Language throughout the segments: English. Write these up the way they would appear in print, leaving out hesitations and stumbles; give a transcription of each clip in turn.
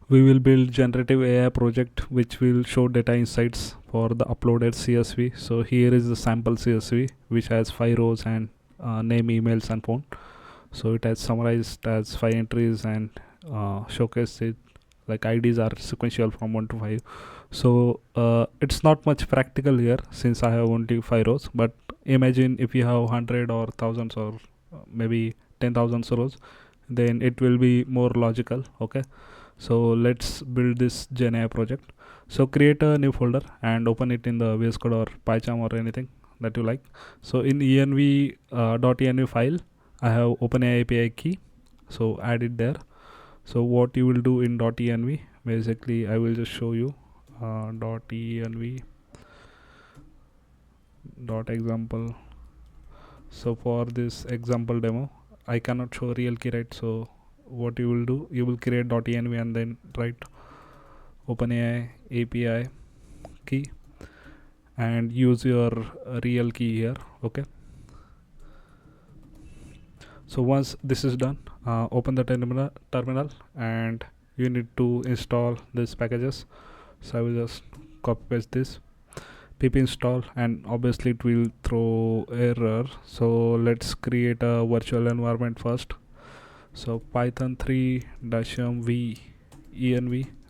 We will build generative AI project which will show data insights for the uploaded CSV. So here is the sample CSV which has 5 rows and name, emails and phone. So it has summarized as 5 entries and showcased it like IDs are sequential from 1 to 5. So it's not much practical here since I have only 5 rows, but imagine if you have 100 or thousands or maybe 10,000 rows, then it will be more logical. Okay, so let's build this Gen AI project. So create a new folder and open it in the VS Code or PyCharm or anything that you like. So in env.env file I have OpenAI API key, so add it there. So what you will do in .env, basically I will just show you .env .example. So for this example demo I cannot show real key, right? So what you will do, you will create .env and then write OpenAI API key and use your real key here. Okay, so once this is done, open the terminal and you need to install these packages. So I will just copy paste this pip install and obviously it will throw error. So let's create a virtual environment first. So python 3-m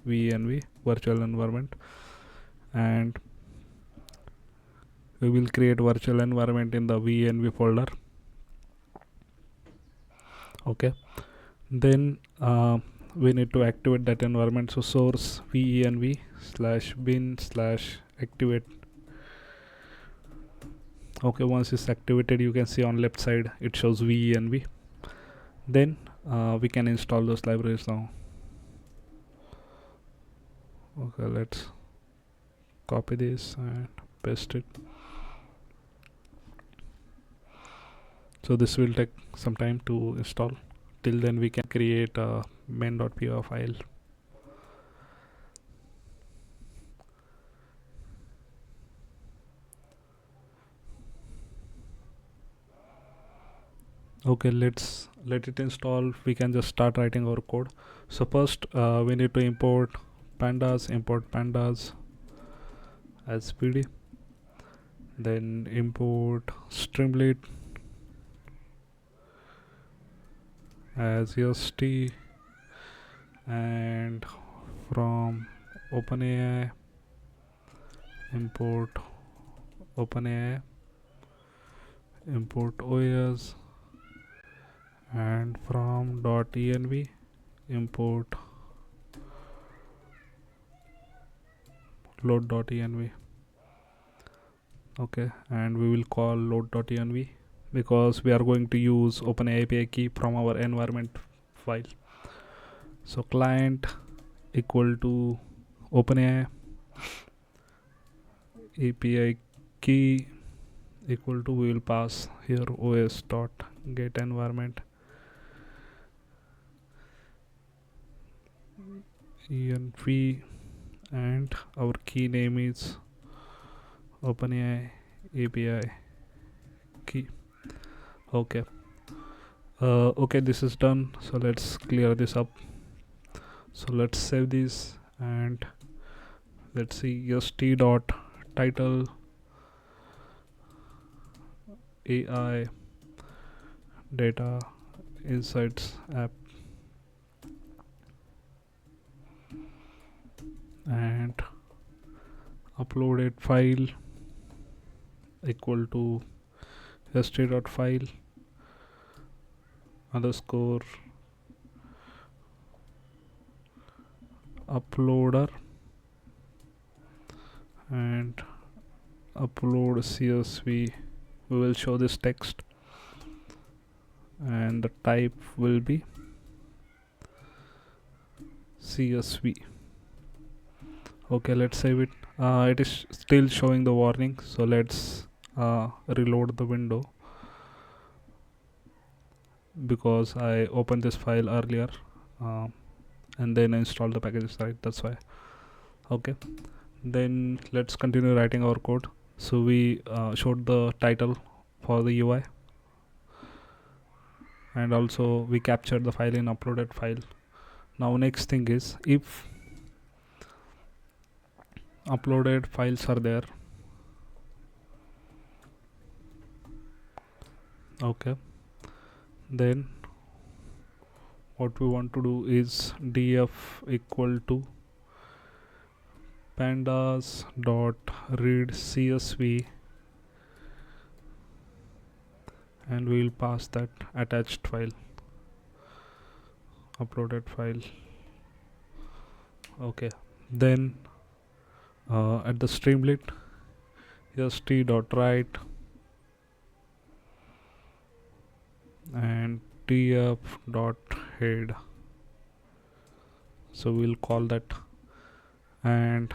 venv virtual environment, and we will create virtual environment in the venv folder. Okay, then we need to activate that environment. So source venv/bin/activate. Okay, once it's activated, you can see on left side it shows venv. Then we can install those libraries now. Okay, let's copy this and paste it. So this will take some time to install. Till then we can create a main.py file. Okay, let's let it install. We can just start writing our code. So first we need to import pandas as pd, then import Streamlit as est, and from OpenAI import OpenAI, import OS, and from .env import load.env. Okay, and we will call load.env because we are going to use OpenAI API key from our environment file. So client equal to OpenAI API key equal to, we will pass here os dot get environment env, and our key name is OpenAI API key. Okay, okay, this is done. So let's clear this up. So let's save this and let's see st dot title AI data insights app, and uploaded file equal to st.file underscore uploader and upload CSV. We will show this text and the type will be CSV. Okay, let's save it. It is still showing the warning, so let's reload the window because I opened this file earlier and then installed the packages, right? That's why. Okay, then let's continue writing our code. So we showed the title for the UI and also we captured the file in uploaded file. Now next thing is, if uploaded files are there, okay, then what we want to do is df equal to pandas dot read CSV, and we will pass that attached file, uploaded file. Okay, then at the Streamlit, st.write and tf.head, so we'll call that, and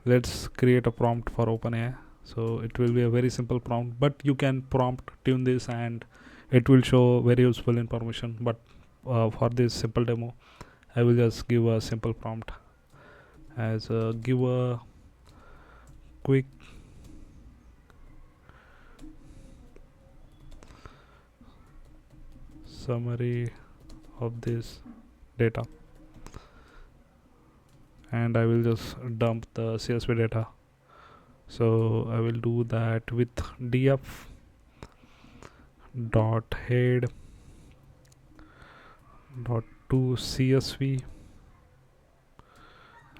let's create a prompt for OpenAI. So it will be a very simple prompt, but you can prompt tune this and it will show very useful information. But for this simple demo, I will just give a simple prompt as give a quick summary of this data, and I will just dump the CSV data. So I will do that with df dot head dot to CSV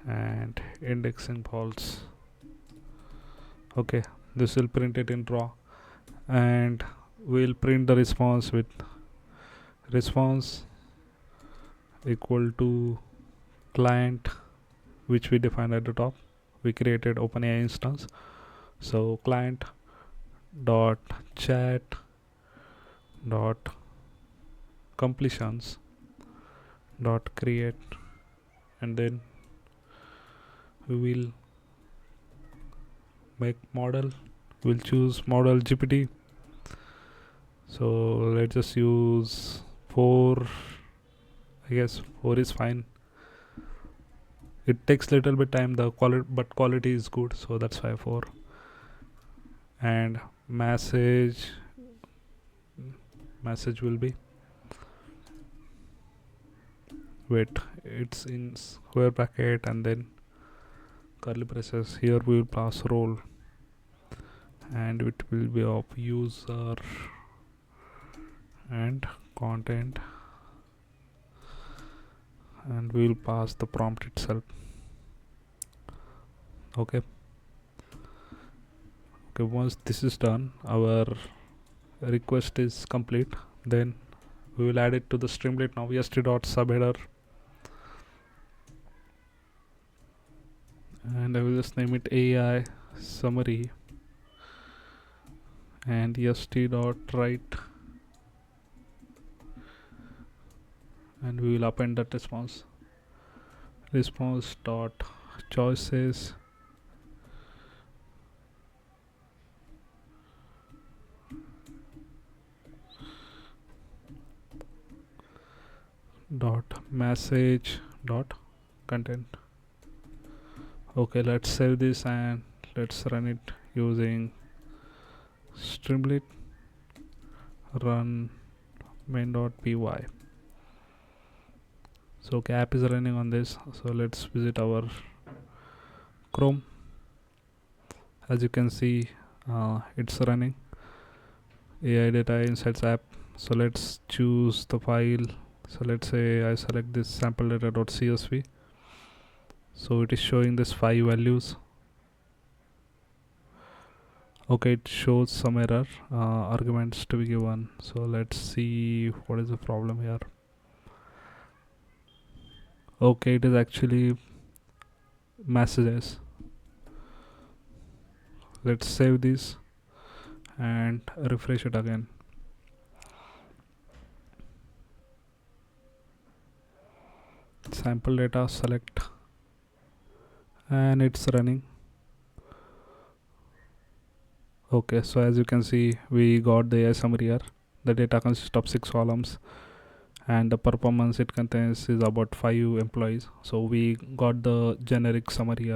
and indexing false. Okay, this will print it in raw, and we'll print the response with response equal to client, which we defined at the top. We created OpenAI instance, so client dot chat dot completions dot create, and then we will make model. We'll choose model GPT, so let's just use 4. I guess 4 is fine. It takes little bit time, the quality, but quality is good, so that's why 4. And message will be, wait, it's in square bracket and then curly braces. Here we will pass role, and it will be of user and content, and we will pass the prompt itself. Okay, once this is done, our request is complete. Then we will add it to the Streamlit now. st.subheader, and I will just name it AI summary, and st.write, and we will append that response dot choices dot message dot content. Okay, let's save this and let's run it using Streamlit run main.py. So okay, app is running on this, so let's visit our Chrome. As you can see, it's running AI data insights app. So let's choose the file. So let's say I select this sample data.csv. So it is showing this 5 values. Okay, it shows some error, arguments to be given. So let's see what is the problem here. Okay, it is actually messages. Let's save this and refresh it again. Sample data, select, and it's running. Okay, so as you can see, we got the AI summary here. The data consists of 6 columns, and the performance it contains is about 5 employees. So we got the generic summary here.